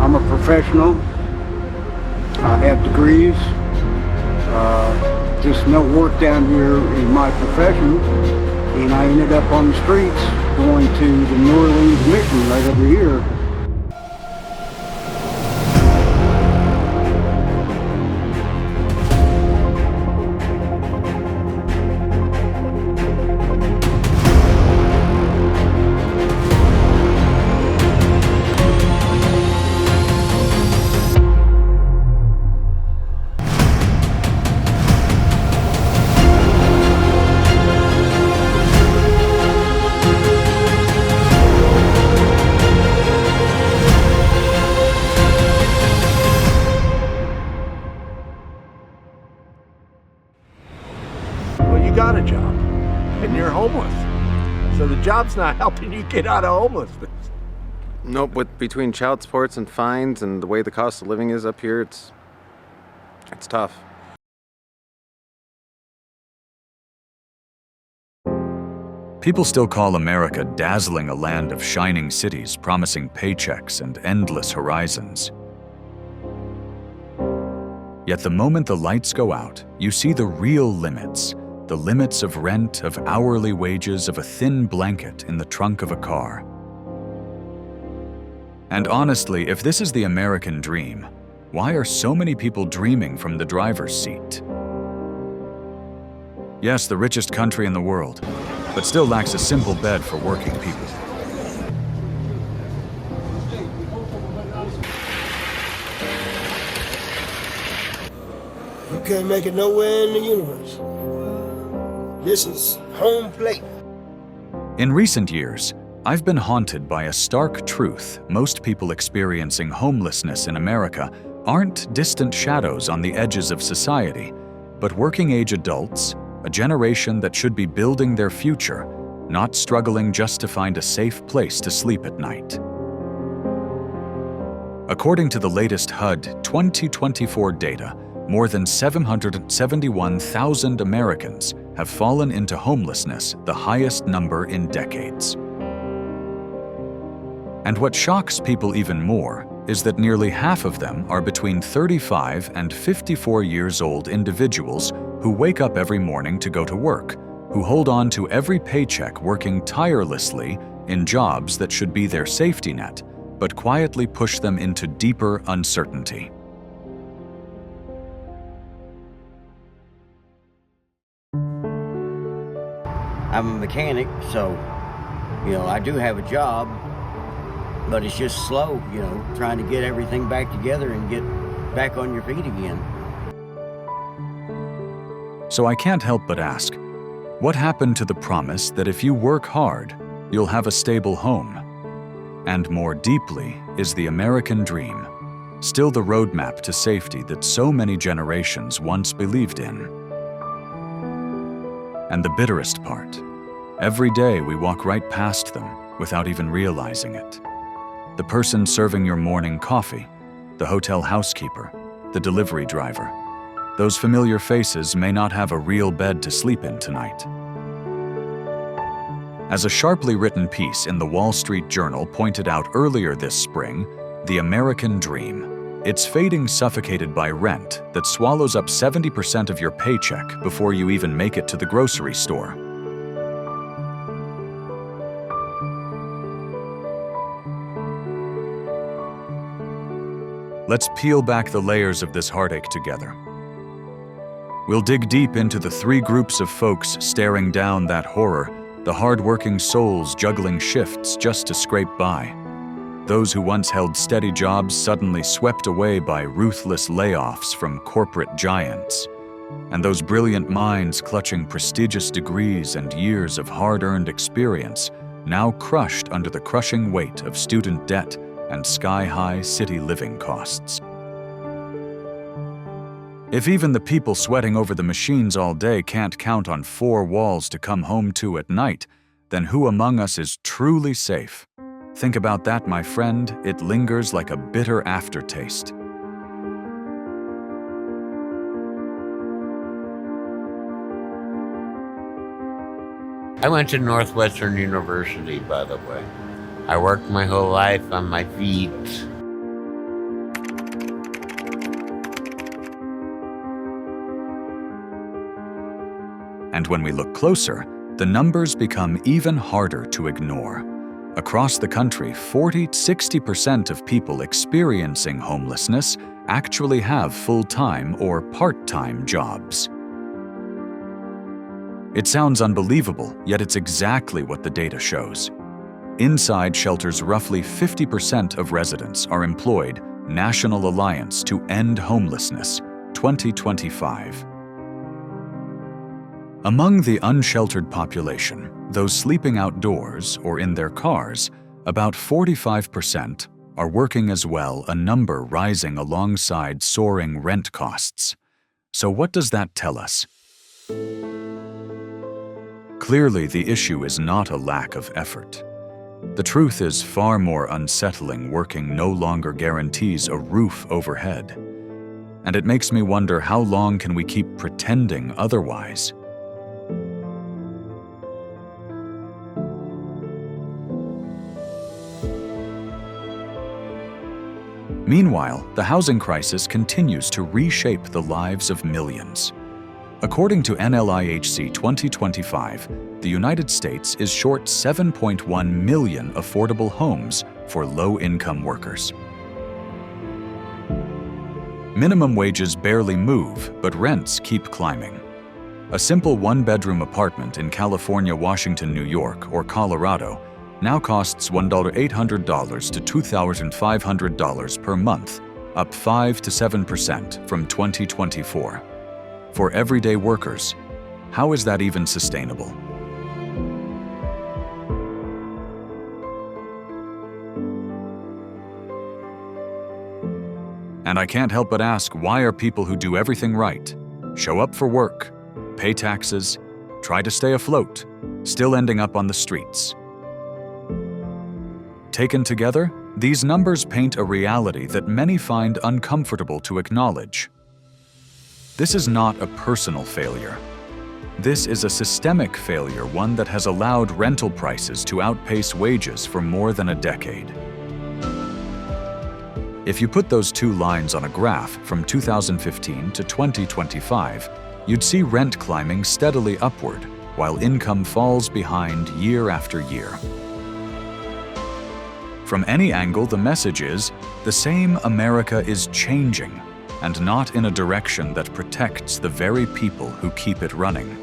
I'm a professional. I have degrees. Just no work down here in my profession, and I ended up on the streets going to the New Orleans mission right over here. You got a job and you're homeless. So the job's not helping you get out of homelessness. Nope, between child supports and fines and the way the cost of living is up here, it's tough. People still call America dazzling, a land of shining cities promising paychecks and endless horizons. Yet the moment the lights go out, you see the real limits. The limits of rent, of hourly wages, of a thin blanket in the trunk of a car. And honestly, if this is the American dream, why are so many people dreaming from the driver's seat? Yes, the richest country in the world, but still lacks a simple bed for working people. You can't make it nowhere in the universe. This is home plate. In recent years, I've been haunted by a stark truth. Most people experiencing homelessness in America aren't distant shadows on the edges of society, but working-age adults, a generation that should be building their future, not struggling just to find a safe place to sleep at night. According to the latest HUD 2024 data, more than 771,000 Americans have fallen into homelessness, the highest number in decades. And what shocks people even more is that nearly half of them are between 35 and 54 years old individuals who wake up every morning to go to work, who hold on to every paycheck working tirelessly in jobs that should be their safety net, but quietly push them into deeper uncertainty. I'm a mechanic, so, I do have a job, but it's just slow, trying to get everything back together and get back on your feet again. So I can't help but ask, what happened to the promise that if you work hard, you'll have a stable home? And more deeply is the American dream, still the roadmap to safety that so many generations once believed in. And the bitterest part, every day we walk right past them without even realizing it. The person serving your morning coffee, the hotel housekeeper, the delivery driver. Those familiar faces may not have a real bed to sleep in tonight. As a sharply written piece in the Wall Street Journal pointed out earlier this spring, the American dream. It's fading, suffocated by rent that swallows up 70% of your paycheck before you even make it to the grocery store. Let's peel back the layers of this heartache together. We'll dig deep into the three groups of folks staring down that horror, the hardworking souls juggling shifts just to scrape by. Those who once held steady jobs suddenly swept away by ruthless layoffs from corporate giants. And those brilliant minds clutching prestigious degrees and years of hard-earned experience, now crushed under the crushing weight of student debt and sky-high city living costs. If even the people sweating over the machines all day can't count on four walls to come home to at night, then who among us is truly safe? Think about that, my friend. It lingers like a bitter aftertaste. I went to Northwestern University, by the way. I worked my whole life on my feet. And when we look closer, the numbers become even harder to ignore. Across the country, 40–60% of people experiencing homelessness actually have full-time or part-time jobs. It sounds unbelievable, yet it's exactly what the data shows. Inside shelters, roughly 50% of residents are employed. National Alliance to End Homelessness, 2025. Among the unsheltered population, those sleeping outdoors or in their cars, about 45% are working as well, a number rising alongside soaring rent costs. So what does that tell us? Clearly, the issue is not a lack of effort. The truth is far more unsettling. Working no longer guarantees a roof overhead. And it makes me wonder, how long can we keep pretending otherwise? Meanwhile, the housing crisis continues to reshape the lives of millions. According to NLIHC 2025, the United States is short 7.1 million affordable homes for low-income workers. Minimum wages barely move, but rents keep climbing. A simple one-bedroom apartment in California, Washington, New York, or Colorado now costs $1,800 to $2,500 per month, up 5 to 7% from 2024. For everyday workers, how is that even sustainable? And I can't help but ask, why are people who do everything right, show up for work, pay taxes, try to stay afloat, still ending up on the streets? Taken together, these numbers paint a reality that many find uncomfortable to acknowledge. This is not a personal failure. This is a systemic failure, one that has allowed rental prices to outpace wages for more than a decade. If you put those two lines on a graph from 2015 to 2025, you'd see rent climbing steadily upward, while income falls behind year after year. From any angle, the message is, the same America is changing, and not in a direction that protects the very people who keep it running.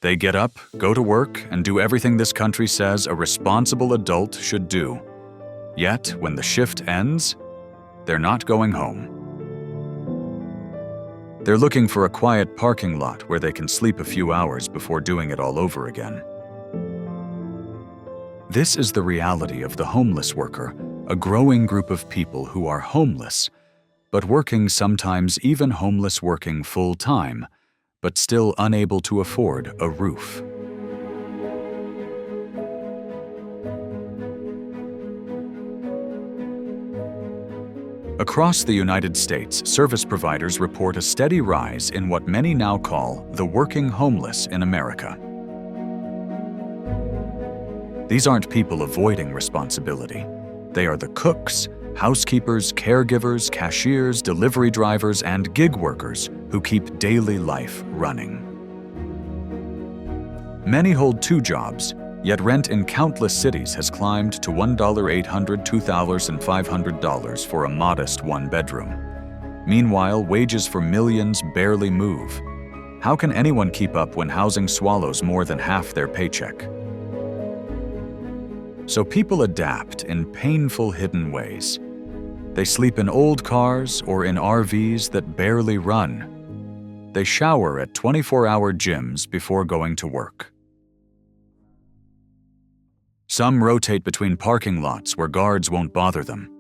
They get up, go to work, and do everything this country says a responsible adult should do. Yet, when the shift ends, they're not going home. They're looking for a quiet parking lot where they can sleep a few hours before doing it all over again. This is the reality of the homeless worker, a growing group of people who are homeless, but working, sometimes even homeless working full-time, but still unable to afford a roof. Across the United States, service providers report a steady rise in what many now call the working homeless in America. These aren't people avoiding responsibility. They are the cooks, housekeepers, caregivers, cashiers, delivery drivers, and gig workers who keep daily life running. Many hold two jobs, yet rent in countless cities has climbed to $1,800 to $2,500 for a modest one-bedroom. Meanwhile, wages for millions barely move. How can anyone keep up when housing swallows more than half their paycheck? So people adapt in painful, hidden ways. They sleep in old cars or in RVs that barely run. They shower at 24-hour gyms before going to work. Some rotate between parking lots where guards won't bother them.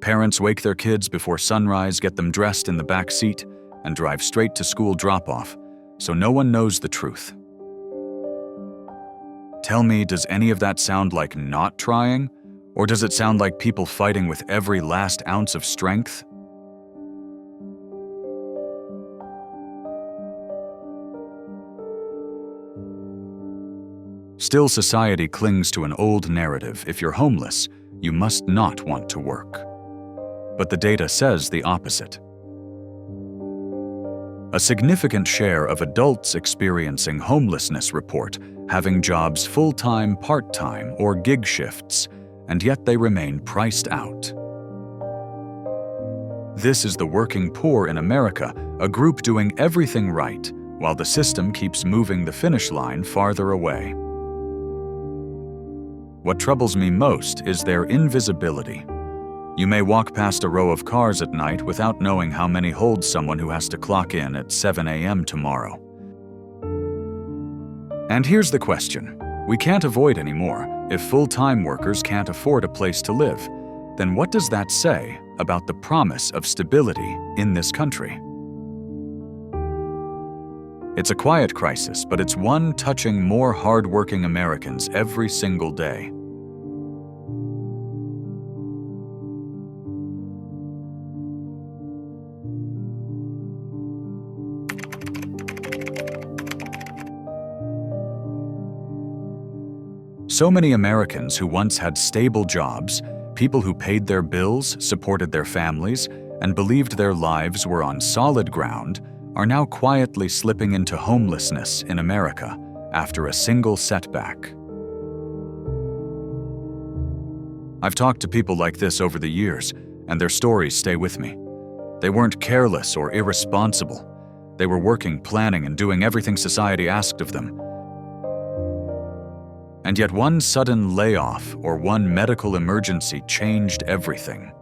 Parents wake their kids before sunrise, get them dressed in the back seat, and drive straight to school drop-off, so no one knows the truth. Tell me, does any of that sound like not trying? Or does it sound like people fighting with every last ounce of strength? Still, society clings to an old narrative: if you're homeless, you must not want to work. But the data says the opposite. A significant share of adults experiencing homelessness report having jobs full-time, part-time, or gig shifts, and yet they remain priced out. This is the working poor in America, a group doing everything right, while the system keeps moving the finish line farther away. What troubles me most is their invisibility. You may walk past a row of cars at night without knowing how many hold someone who has to clock in at 7 a.m. tomorrow. And here's the question we can't avoid anymore. If full-time workers can't afford a place to live, then what does that say about the promise of stability in this country? It's a quiet crisis, but it's one touching more hardworking Americans every single day. So many Americans who once had stable jobs, people who paid their bills, supported their families, and believed their lives were on solid ground, are now quietly slipping into homelessness in America after a single setback. I've talked to people like this over the years, and their stories stay with me. They weren't careless or irresponsible. They were working, planning, and doing everything society asked of them. And yet one sudden layoff or one medical emergency changed everything.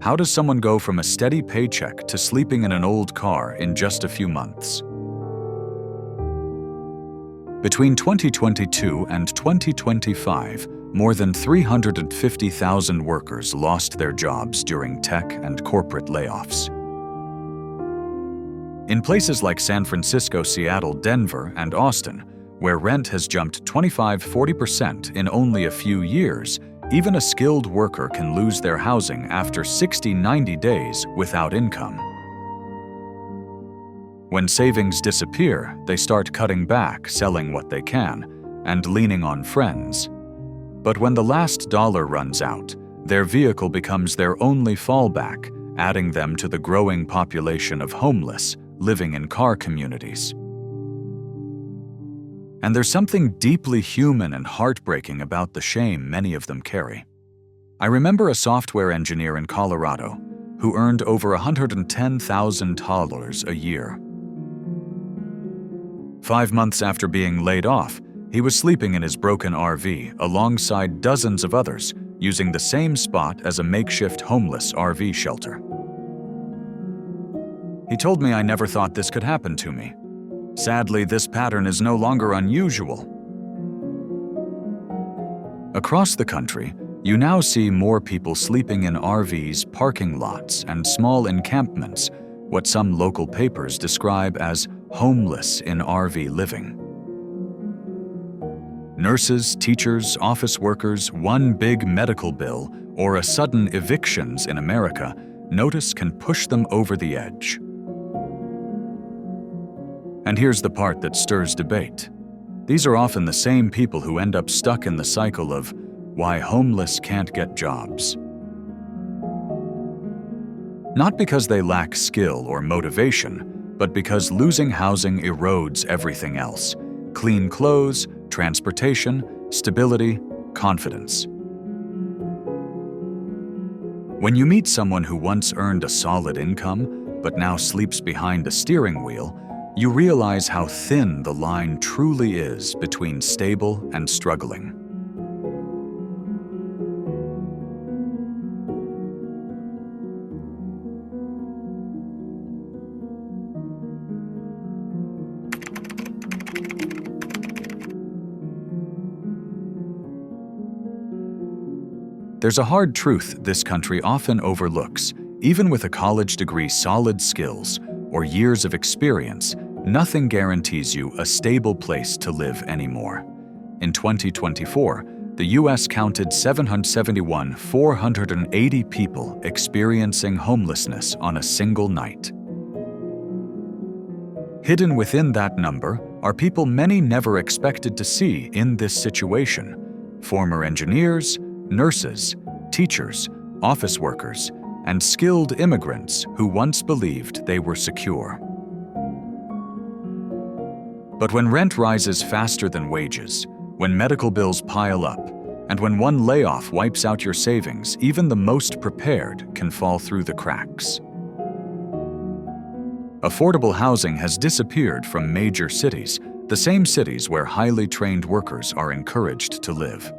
How does someone go from a steady paycheck to sleeping in an old car in just a few months? Between 2022 and 2025, more than 350,000 workers lost their jobs during tech and corporate layoffs. In places like San Francisco, Seattle, Denver, and Austin, where rent has jumped 25–40% in only a few years, even a skilled worker can lose their housing after 60–90 days without income. When savings disappear, they start cutting back, selling what they can, and leaning on friends. But when the last dollar runs out, their vehicle becomes their only fallback, adding them to the growing population of homeless living in car communities. And there's something deeply human and heartbreaking about the shame many of them carry. I remember a software engineer in Colorado who earned over $110,000 a year. 5 months after being laid off, he was sleeping in his broken RV alongside dozens of others, using the same spot as a makeshift homeless RV shelter. He told me, "I never thought this could happen to me. Sadly, this pattern is no longer unusual." Across the country, you now see more people sleeping in RVs, parking lots, and small encampments, what some local papers describe as homeless in RV living. Nurses, teachers, office workers, one big medical bill, or a sudden evictions in America, notice can push them over the edge. And here's the part that stirs debate. These are often the same people who end up stuck in the cycle of why homeless can't get jobs. Not because they lack skill or motivation, but because losing housing erodes everything else: clean clothes, transportation, stability, confidence. When you meet someone who once earned a solid income, but now sleeps behind a steering wheel, you realize how thin the line truly is between stable and struggling. There's a hard truth this country often overlooks. Even with a college degree, solid skills, or years of experience, nothing guarantees you a stable place to live anymore. In 2024, the U.S. counted 771,480 people experiencing homelessness on a single night. Hidden within that number are people many never expected to see in this situation: former engineers, nurses, teachers, office workers, and skilled immigrants who once believed they were secure. But when rent rises faster than wages, when medical bills pile up, and when one layoff wipes out your savings, even the most prepared can fall through the cracks. Affordable housing has disappeared from major cities, the same cities where highly trained workers are encouraged to live.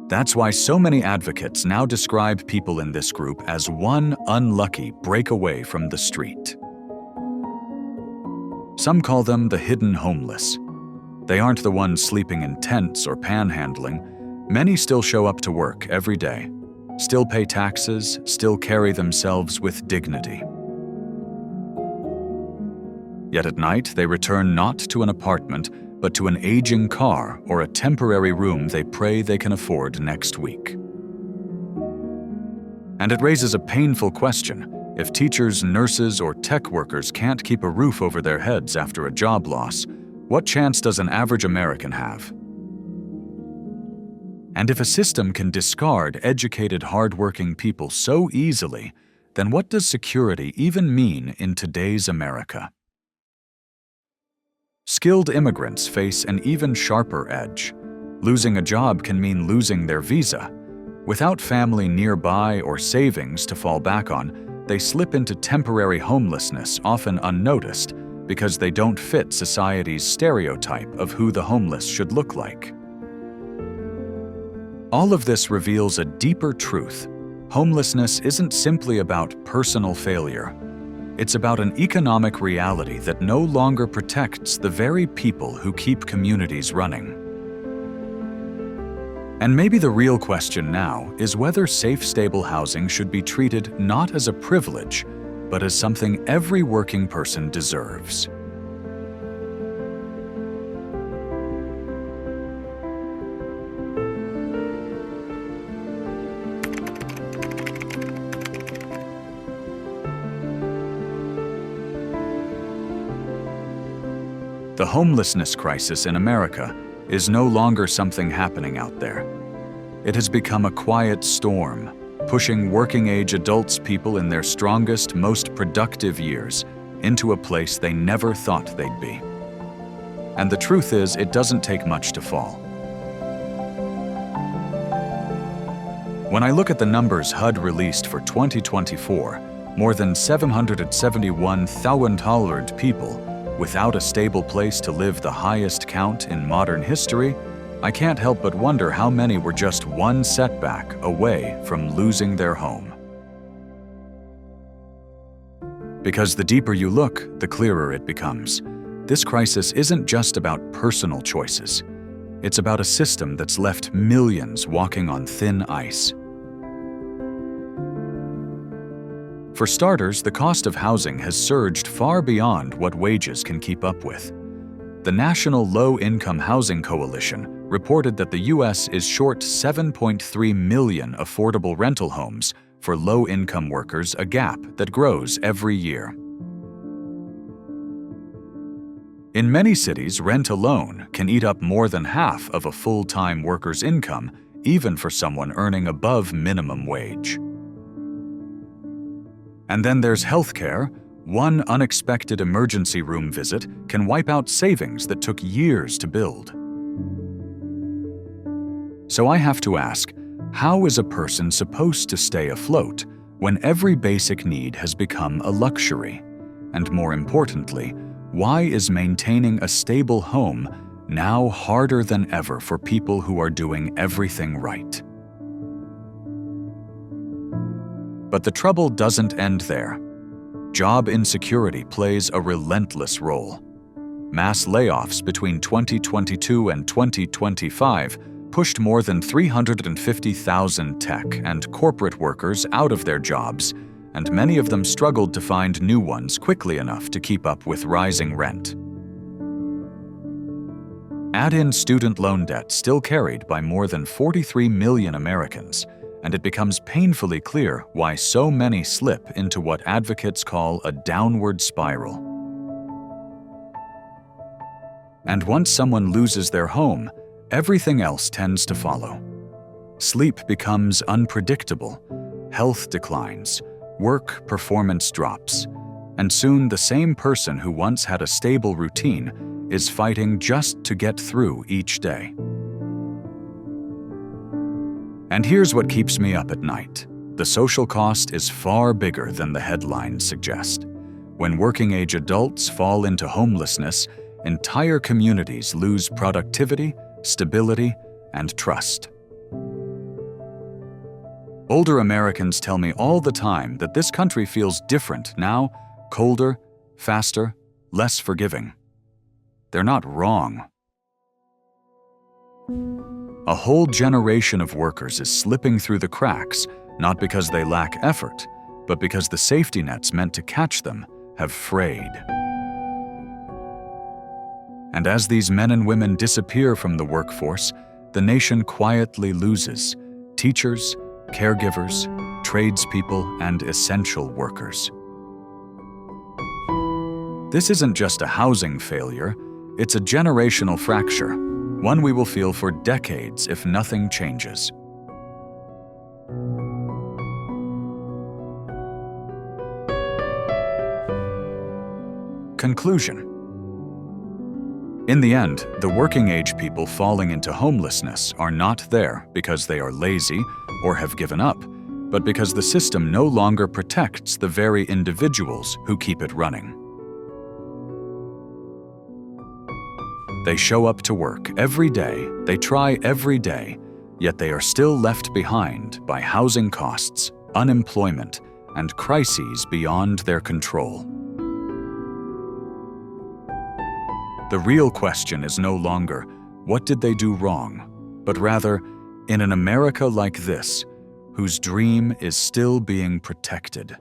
That's why so many advocates now describe people in this group as one unlucky breakaway from the street. Some call them the hidden homeless. They aren't the ones sleeping in tents or panhandling. Many still show up to work every day, still pay taxes, still carry themselves with dignity. Yet at night, they return not to an apartment, but to an aging car or a temporary room they pray they can afford next week. And it raises a painful question. If teachers, nurses, or tech workers can't keep a roof over their heads after a job loss, what chance does an average American have? And if a system can discard educated, hardworking people so easily, then what does security even mean in today's America? Skilled immigrants face an even sharper edge. Losing a job can mean losing their visa. Without family nearby or savings to fall back on, they slip into temporary homelessness, often unnoticed, because they don't fit society's stereotype of who the homeless should look like. All of this reveals a deeper truth. Homelessness isn't simply about personal failure. It's about an economic reality that no longer protects the very people who keep communities running. And maybe the real question now is whether safe, stable housing should be treated not as a privilege, but as something every working person deserves. The homelessness crisis in America is no longer something happening out there. It has become a quiet storm, pushing working-age adults, people in their strongest, most productive years, into a place they never thought they'd be. And the truth is, it doesn't take much to fall. When I look at the numbers HUD released for 2024, more than 771,000 people without a stable place to live, the highest count in modern history, I can't help but wonder how many were just one setback away from losing their home. Because the deeper you look, the clearer it becomes. This crisis isn't just about personal choices. It's about a system that's left millions walking on thin ice. For starters, the cost of housing has surged far beyond what wages can keep up with. The National Low-Income Housing Coalition reported that the U.S. is short 7.3 million affordable rental homes for low-income workers, a gap that grows every year. In many cities, rent alone can eat up more than half of a full-time worker's income, even for someone earning above minimum wage. And then there's healthcare. One unexpected emergency room visit can wipe out savings that took years to build. So I have to ask, how is a person supposed to stay afloat when every basic need has become a luxury? And more importantly, why is maintaining a stable home now harder than ever for people who are doing everything right? But the trouble doesn't end there. Job insecurity plays a relentless role. Mass layoffs between 2022 and 2025 pushed more than 350,000 tech and corporate workers out of their jobs, and many of them struggled to find new ones quickly enough to keep up with rising rent. Add in student loan debt still carried by more than 43 million Americans, and it becomes painfully clear why so many slip into what advocates call a downward spiral. And once someone loses their home, everything else tends to follow. Sleep becomes unpredictable, health declines, work performance drops, and soon the same person who once had a stable routine is fighting just to get through each day. And here's what keeps me up at night. The social cost is far bigger than the headlines suggest. When working-age adults fall into homelessness, entire communities lose productivity, stability, and trust. Older Americans tell me all the time that this country feels different now, colder, faster, less forgiving. They're not wrong. A whole generation of workers is slipping through the cracks, not because they lack effort, but because the safety nets meant to catch them have frayed. And as these men and women disappear from the workforce, the nation quietly loses teachers, caregivers, tradespeople, and essential workers. This isn't just a housing failure, it's a generational fracture, one we will feel for decades if nothing changes. Conclusion. In the end, the working-age people falling into homelessness are not there because they are lazy or have given up, but because the system no longer protects the very individuals who keep it running. They show up to work every day, they try every day, yet they are still left behind by housing costs, unemployment, and crises beyond their control. The real question is no longer, what did they do wrong? But rather, in an America like this, whose dream is still being protected.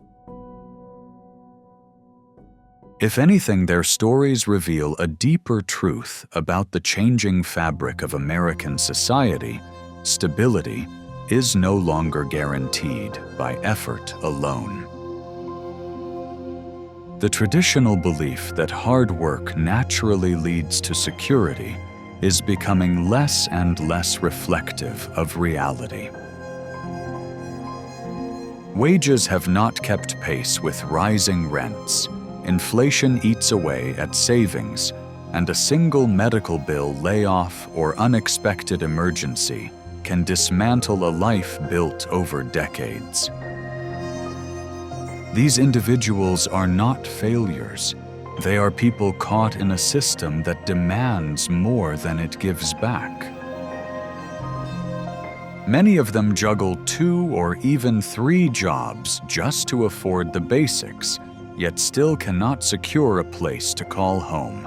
If anything, their stories reveal a deeper truth about the changing fabric of American society. Stability is no longer guaranteed by effort alone. The traditional belief that hard work naturally leads to security is becoming less and less reflective of reality. Wages have not kept pace with rising rents. Inflation eats away at savings, and a single medical bill layoff or unexpected emergency can dismantle a life built over decades. These individuals are not failures. They are people caught in a system that demands more than it gives back. Many of them juggle 2 or even 3 jobs just to afford the basics, yet still cannot secure a place to call home.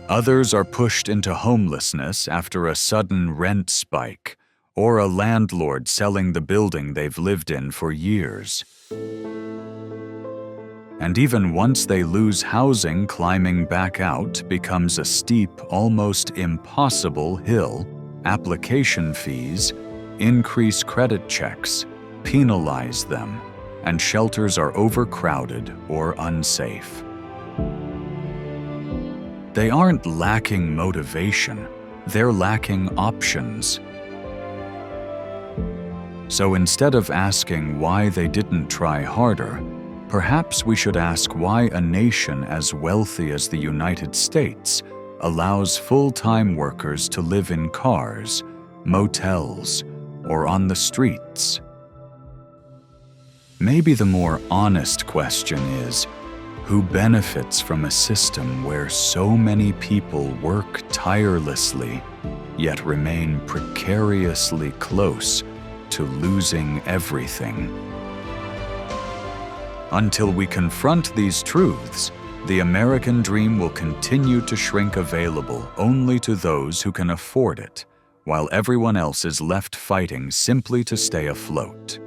Others are pushed into homelessness after a sudden rent spike, or a landlord selling the building they've lived in for years. And even once they lose housing, climbing back out becomes a steep, almost impossible hill. Application fees, increase credit checks, penalize them, and shelters are overcrowded or unsafe. They aren't lacking motivation, they're lacking options. So instead of asking why they didn't try harder, perhaps we should ask why a nation as wealthy as the United States allows full-time workers to live in cars, motels, or on the streets. Maybe the more honest question is, who benefits from a system where so many people work tirelessly, yet remain precariously close to losing everything? Until we confront these truths, the American dream will continue to shrink available only to those who can afford it, while everyone else is left fighting simply to stay afloat.